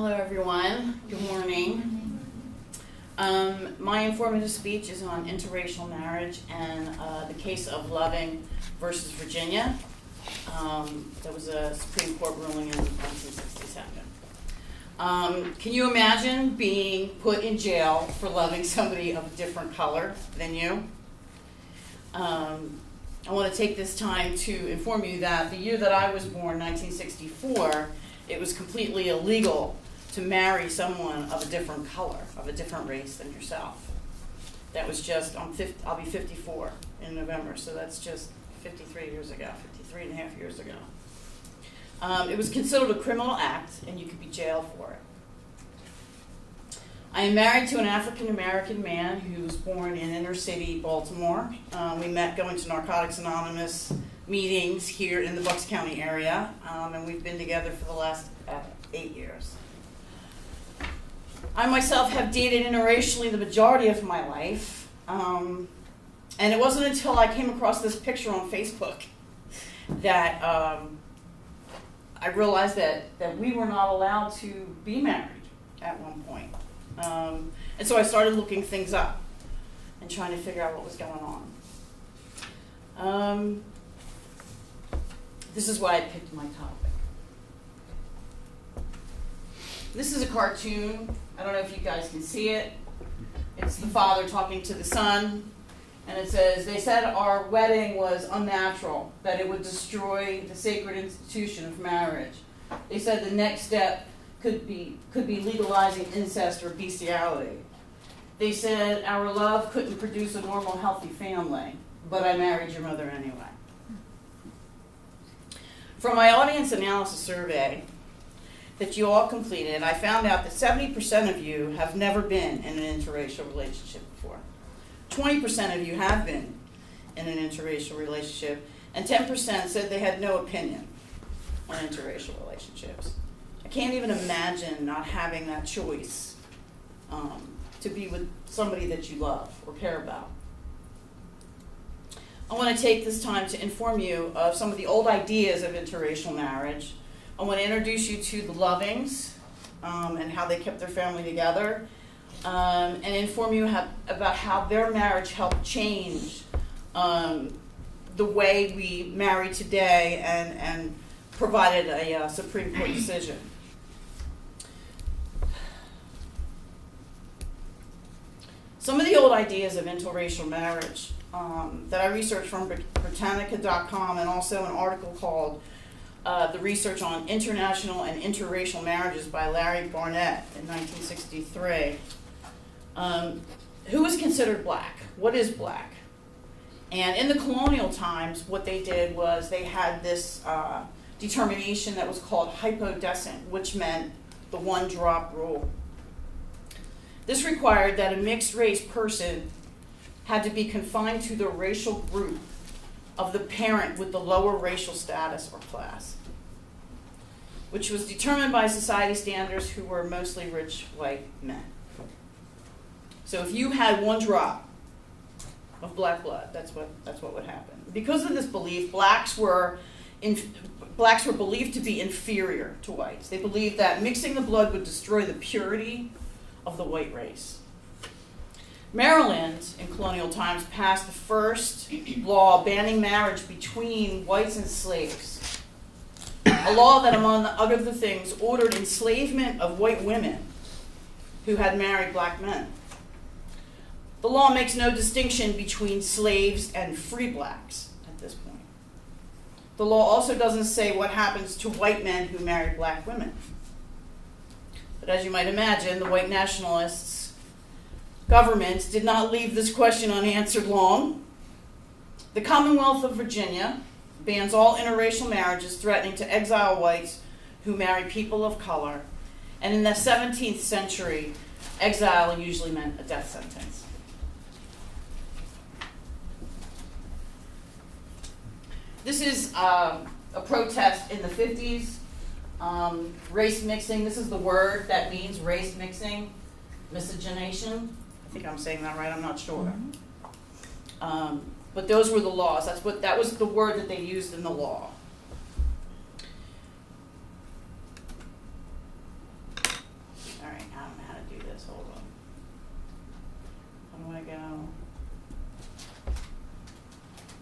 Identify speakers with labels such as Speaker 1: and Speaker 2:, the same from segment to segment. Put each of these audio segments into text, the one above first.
Speaker 1: Hello, everyone. Good morning. My informative speech is on interracial marriage and the case of Loving versus Virginia. That was a Supreme Court ruling in 1967. Can you imagine being put in jail for loving somebody of a different color than you? I want to take this time to inform you that the year that I was born, 1964, it was completely illegal to marry someone of a different color, of a different race than yourself. That was just, I'll be 54 in November, so that's just 53 years ago, 53 and a half years ago. It was considered a criminal act, and you could be jailed for it. I am married to an African-American man who was born in inner city Baltimore. We met going to Narcotics Anonymous meetings here in the Bucks County area, and we've been together for the last 8 years. I myself have dated interracially the majority of my life, and it wasn't until I came across this picture on Facebook that I realized that we were not allowed to be married at one point. And so I started looking things up and trying to figure out what was going on. This is why I picked my topic. This is a cartoon. I don't know if you guys can see it. It's the father talking to the son, and it says, "They said our wedding was unnatural, that it would destroy the sacred institution of marriage. They said the next step could be legalizing incest or bestiality. They said our love couldn't produce a normal, healthy family, but I married your mother anyway." From my audience analysis survey that you all completed, I found out that 70% of you have never been in an interracial relationship before. 20% of you have been in an interracial relationship, and 10% said they had no opinion on interracial relationships. I can't even imagine not having that choice to be with somebody that you love or care about. I want to take this time to inform you of some of the old ideas of interracial marriage. I want to introduce you to the Lovings and how they kept their family together, and inform you about how their marriage helped change the way we marry today and provided a Supreme Court decision. Some of the old ideas of interracial marriage that I researched from Britannica.com, and also an article called The Research on International and Interracial Marriages by Larry Barnett in 1963. Who is considered black? What is black? And in the colonial times, what they did was they had this determination that was called hypodescent, which meant the one-drop rule. This required that a mixed-race person had to be confined to the racial group of the parent with the lower racial status or class, which was determined by society standards who were mostly rich white men. So if you had one drop of black blood, that's what would happen. Because of this belief, blacks were believed to be inferior to whites. They believed that mixing the blood would destroy the purity of the white race. Maryland, in colonial times, passed the first law banning marriage between whites and slaves. A law that, among other things, ordered enslavement of white women who had married black men. The law makes no distinction between slaves and free blacks at this point. The law also doesn't say what happens to white men who marry black women. But as you might imagine, the white nationalists' government did not leave this question unanswered long. The Commonwealth of Virginia bans all interracial marriages, threatening to exile whites who marry people of color. And in the 17th century, exile usually meant a death sentence. This is a protest in the 50s. Race mixing, this is the word that means race mixing, miscegenation. I think I'm saying that right, I'm not sure. But those were the laws. That was the word that they used in the law.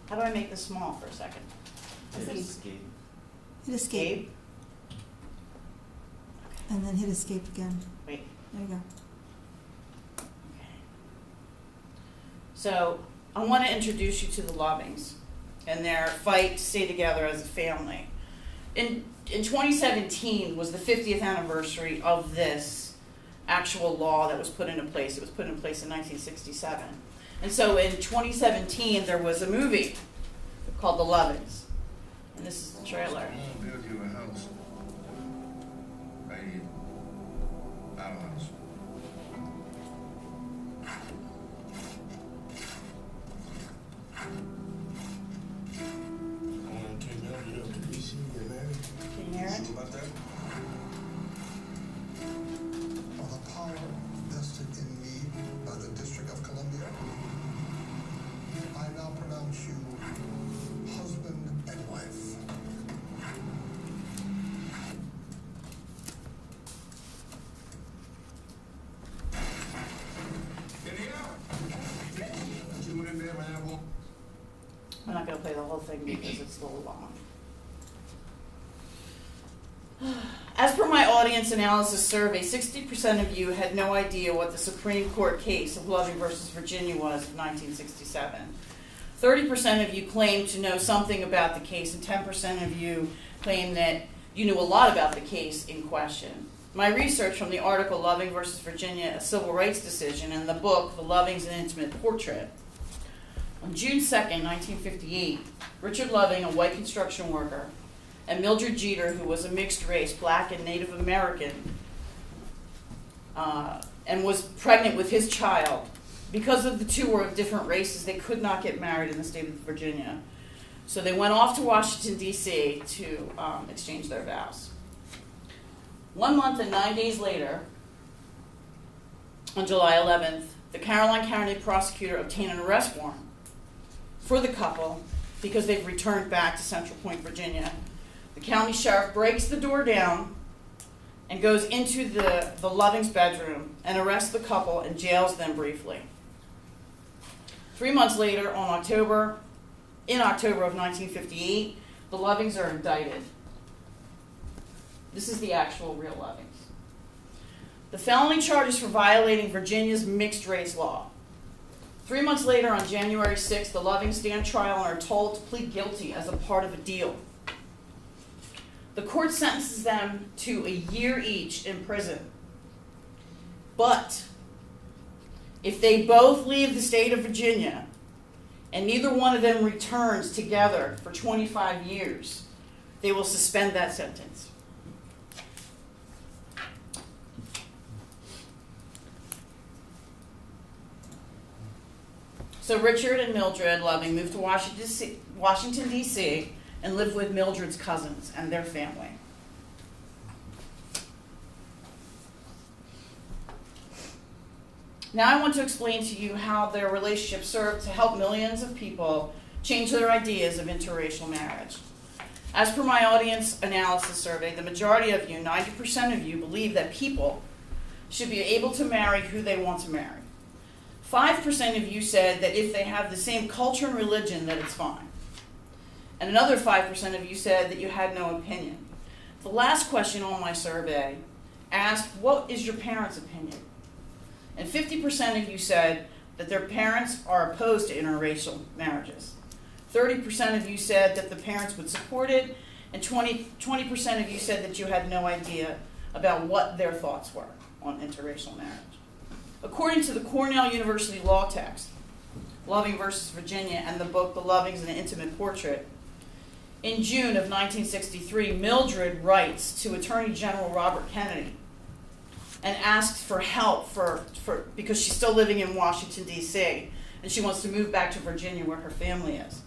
Speaker 1: How do I make this small for a second?
Speaker 2: Escape.
Speaker 3: Hit escape. And then hit escape again.
Speaker 1: Wait.
Speaker 3: There you go.
Speaker 1: Okay. So I want to introduce you to the Lovings and their fight to stay together as a family. In 2017 was the 50th anniversary of this actual law that was put into place. It was put in place in 1967. And so in 2017 there was a movie called The Lovings. And this is the trailer.
Speaker 4: I'm gonna build you a house. Right here. Our house. I want to take Mildred up to DC and get married.
Speaker 1: Can you hear it?
Speaker 4: Sure about that?
Speaker 5: On the power vested in me by the District of Columbia, I now pronounce you husband and wife.
Speaker 1: I'm not going to play the whole thing because it's a little long. As per my audience analysis survey, 60% of you had no idea what the Supreme Court case of Loving versus Virginia was of 1967. 30% of you claimed to know something about the case, and 10% of you claimed that you knew a lot about the case in question. My research from the article Loving versus Virginia, a Civil Rights Decision, and the book The Lovings, an Intimate Portrait. On June 2nd, 1958, Richard Loving, a white construction worker, and Mildred Jeter, who was a mixed race, black and Native American, and was pregnant with his child. Because of the two were of different races, they could not get married in the state of Virginia. So they went off to Washington, D.C. to exchange their vows. 1 month and 9 days later, on July 11th, the Caroline County prosecutor obtained an arrest warrant for the couple because they've returned back to Central Point, Virginia. The county sheriff breaks the door down and goes into the Lovings' bedroom and arrests the couple and jails them briefly. 3 months later, in October of 1958, the Lovings are indicted. This is the actual real Lovings. The felony charges for violating Virginia's mixed race law. 3 months later, on January 6th, the Lovings stand trial and are told to plead guilty as a part of a deal. The court sentences them to a year each in prison. But if they both leave the state of Virginia and neither one of them returns together for 25 years, they will suspend that sentence. So Richard and Mildred Loving moved to Washington, D.C., and lived with Mildred's cousins and their family. Now I want to explain to you how their relationship served to help millions of people change their ideas of interracial marriage. As per my audience analysis survey, the majority of you, 90% of you, believe that people should be able to marry who they want to marry. 5% of you said that if they have the same culture and religion, that it's fine. And another 5% of you said that you had no opinion. The last question on my survey asked, what is your parents' opinion? And 50% of you said that their parents are opposed to interracial marriages. 30% of you said that the parents would support it, and 20% of you said that you had no idea about what their thoughts were on interracial marriage. According to the Cornell University law text, Loving versus Virginia, and the book The Lovings, an Intimate Portrait, in June of 1963, Mildred writes to Attorney General Robert Kennedy and asks for help because she's still living in Washington, D.C., and she wants to move back to Virginia where her family is.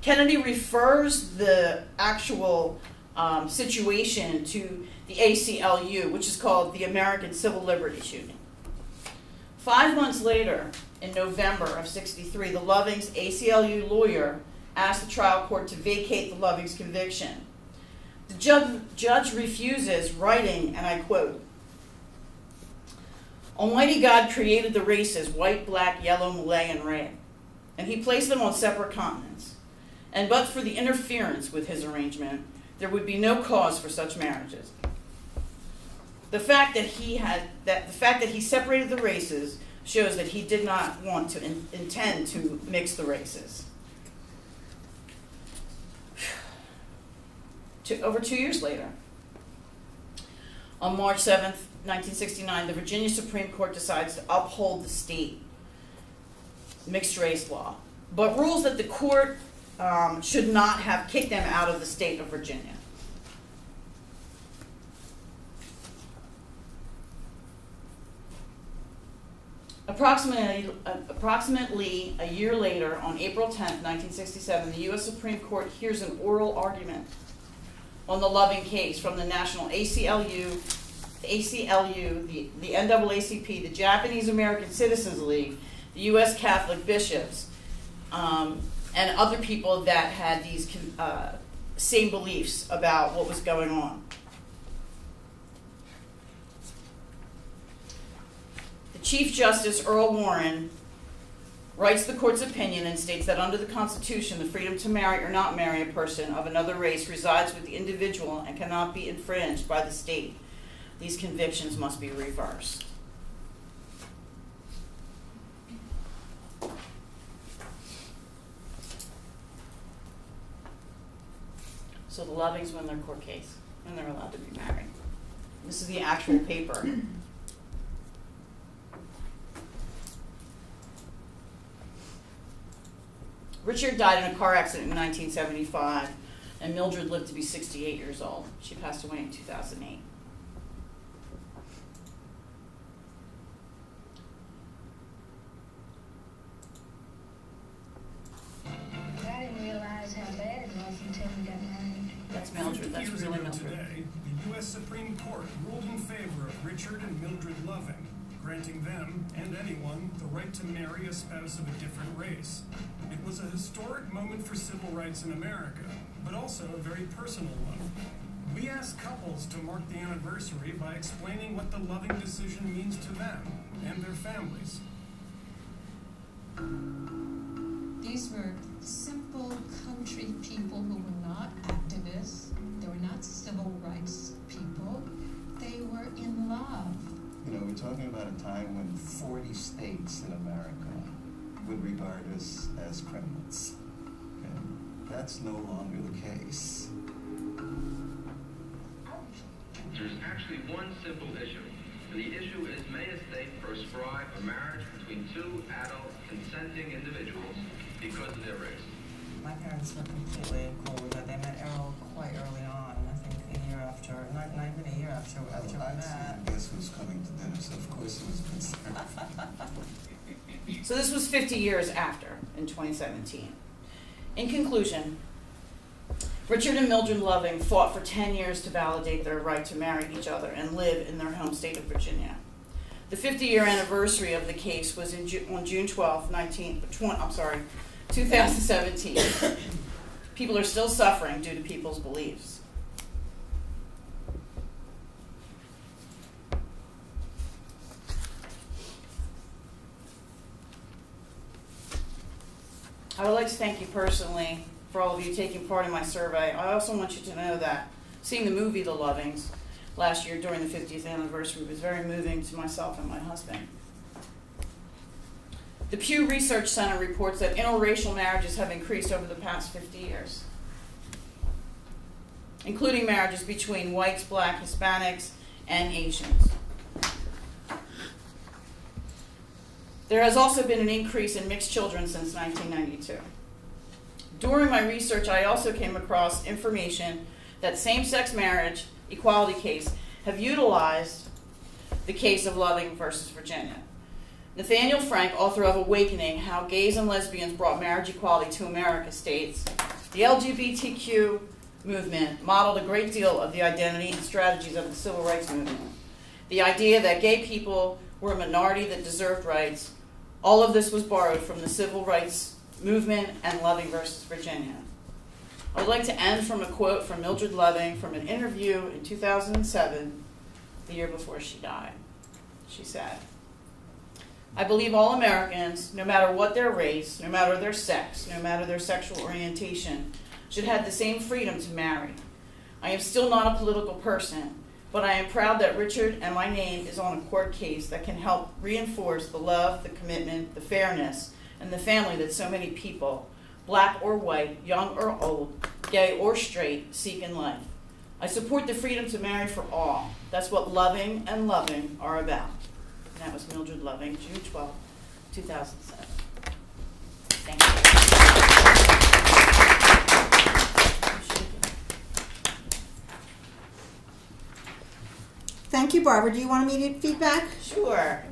Speaker 1: Kennedy refers the actual situation to the ACLU, which is called the American Civil Liberties Union. 5 months later, in November of '63, the Lovings ACLU lawyer asked the trial court to vacate the Lovings conviction. The judge refuses, writing, and I quote, "Almighty God created the races, white, black, yellow, Malay, and red, and he placed them on separate continents. and but for the interference with his arrangement, there would be no cause for such marriages. The fact that he separated the races shows that he did not want to intend to mix the races. Over 2 years later, on March 7th, 1969, the Virginia Supreme Court decides to uphold the state mixed race law, but rules that the court should not have kicked them out of the state of Virginia. Approximately a year later, on April 10th, 1967, the U.S. Supreme Court hears an oral argument on the Loving case from the National ACLU, the NAACP, the Japanese American Citizens League, the U.S. Catholic bishops, and other people that had these same beliefs about what was going on. The Chief Justice, Earl Warren, writes the court's opinion and states that under the Constitution, the freedom to marry or not marry a person of another race resides with the individual and cannot be infringed by the state. These convictions must be reversed. So the Lovings win their court case, and they're allowed to be married. This is the actual paper. Richard died in a car accident in 1975, and Mildred lived to be 68 years old. She passed away in 2008.
Speaker 2: I didn't realize how bad it was until we got married.
Speaker 1: That's Mildred. That's
Speaker 6: Years
Speaker 1: really
Speaker 6: ago
Speaker 1: Mildred.
Speaker 6: today, the U.S. Supreme Court ruled in favor of Richard and Mildred Loving, granting them, and anyone, the right to marry a spouse of a different race. It was a historic moment for civil rights in America, but also a very personal one. We asked couples to mark the anniversary by explaining what the Loving decision means to them and their families.
Speaker 7: These were simple country people who were not activists. They were not civil rights people. They were in love.
Speaker 8: You know, we're talking about a time when 40 states in America would regard us as criminals. And that's no longer the case.
Speaker 9: There's actually one simple issue. The issue is, may a state prescribe a marriage between two adult consenting individuals because of their race?
Speaker 10: My parents were completely cool with it. They met Errol quite early on. I think a year after, not even a year after we met.
Speaker 8: Guess who's coming to dinner, so of course he was concerned.
Speaker 1: So this was 50 years after, in 2017. In conclusion, Richard and Mildred Loving fought for 10 years to validate their right to marry each other and live in their home state of Virginia. The 50-year anniversary of the case was on June 12, 2017. People are still suffering due to people's beliefs. I would like to thank you personally for all of you taking part in my survey. I also want you to know that seeing the movie The Lovings last year during the 50th anniversary was very moving to myself and my husband. The Pew Research Center reports that interracial marriages have increased over the past 50 years, including marriages between whites, black, Hispanics, and Asians. There has also been an increase in mixed children since 1992. During my research, I also came across information that same-sex marriage equality case have utilized the case of Loving versus Virginia. Nathaniel Frank, author of Awakening, How Gays and Lesbians Brought Marriage Equality to America, states, the LGBTQ movement modeled a great deal of the identity and strategies of the civil rights movement. The idea that gay people were a minority that deserved rights, all of this was borrowed from the civil rights movement and Loving versus Virginia. I would like to end from a quote from Mildred Loving from an interview in 2007, the year before she died. She said, I believe all Americans, no matter what their race, no matter their sex, no matter their sexual orientation, should have the same freedom to marry. I am still not a political person, but I am proud that Richard and my name is on a court case that can help reinforce the love, the commitment, the fairness, and the family that so many people, black or white, young or old, gay or straight, seek in life. I support the freedom to marry for all. That's what loving and loving are about. And that was Mildred Loving, June 12, 2007. Thank you.
Speaker 3: Thank you, Barbara. Do you want immediate feedback?
Speaker 1: Sure.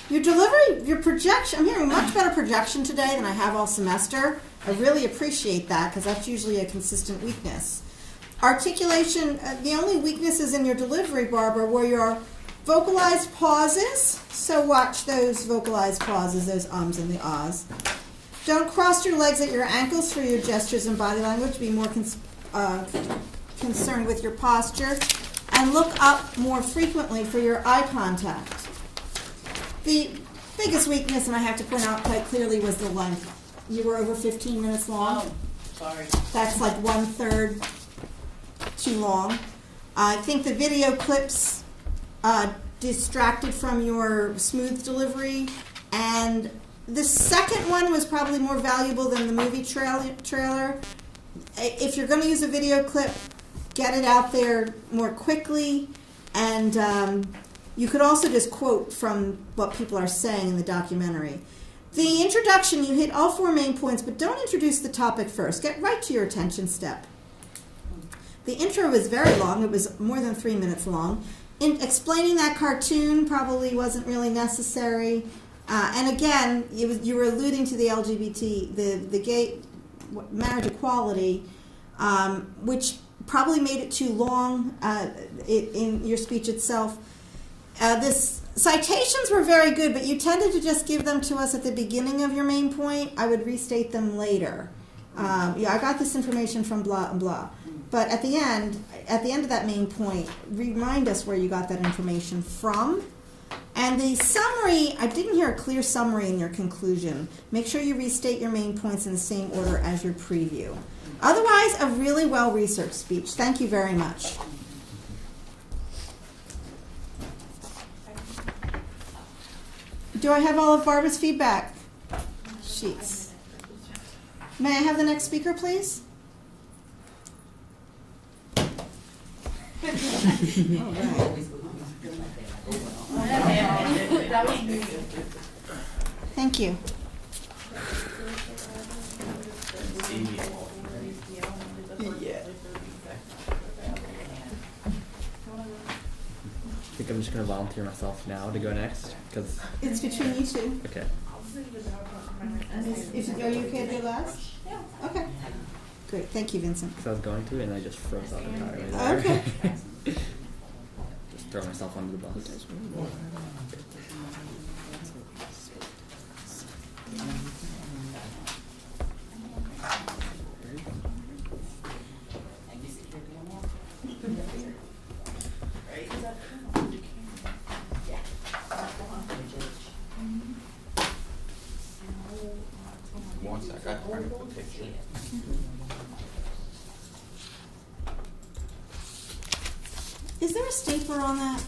Speaker 3: Your delivery, your projection, I'm hearing much better projection today than I have all semester. I really appreciate that because that's usually a consistent weakness. Articulation, the only weaknesses in your delivery, Barbara, were your vocalized pauses. So watch those vocalized pauses, those ums and the ahs. Don't cross your legs at your ankles for your gestures and body language. Be more concerned with your posture. And look up more frequently for your eye contact. The biggest weakness, and I have to point out quite clearly, was the length. You were over 15 minutes long.
Speaker 1: Oh, sorry.
Speaker 3: That's like 1/3 too long. I think the video clips distracted from your smooth delivery, and the second one was probably more valuable than the movie trailer. If you're going to use a video clip, get it out there more quickly, and you could also just quote from what people are saying in the documentary. The introduction, you hit all 4 main points, but don't introduce the topic first. Get right to your attention step. The intro was very long. It was more than 3 minutes long. Explaining that cartoon probably wasn't really necessary. And again, you were alluding to the LGBT, the gay marriage equality, which probably made it too long in your speech itself. Citations were very good, but you tended to just give them to us at the beginning of your main point. I would restate them later. I got this information from blah and blah. But at the end of that main point, remind us where you got that information from. And the summary, I didn't hear a clear summary in your conclusion. Make sure you restate your main points in the same order as your preview. Otherwise, a really well-researched speech. Thank you very much. Do I have all of Barbara's feedback sheets? May I have the next speaker, please? Thank you.
Speaker 11: I think I'm just going to volunteer myself now to go next because
Speaker 3: It's between you two.
Speaker 11: Okay.
Speaker 3: Are you okay to go last? Yeah. Okay. Great. Thank you, Vincent.
Speaker 11: Because I was going to, and I just froze out entirely there.
Speaker 3: Okay.
Speaker 11: Just throw myself under the bus.
Speaker 4: One sec, I can put a picture.
Speaker 3: Is there a stapler on that?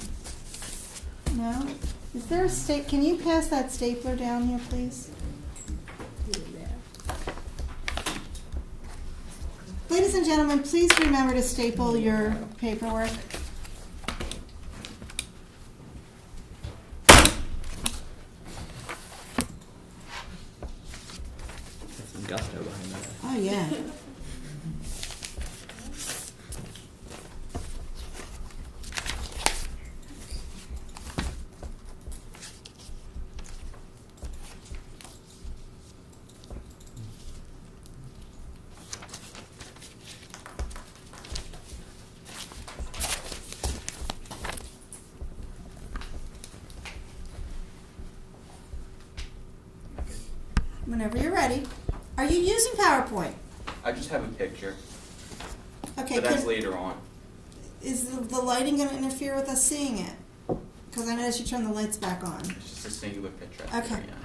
Speaker 3: No? Is there a can you pass that stapler down here, please? Ladies and gentlemen, please remember to staple your paperwork.
Speaker 11: There's some gusto behind that.
Speaker 3: Oh, yeah. Whenever you're ready. Are you using PowerPoint?
Speaker 12: I just have a picture,
Speaker 3: Okay.
Speaker 12: but that's later on.
Speaker 3: Is the lighting going to interfere with us seeing it? Because I noticed you turned the lights back on.
Speaker 12: It's just a singular picture.
Speaker 3: Okay.
Speaker 12: Yeah.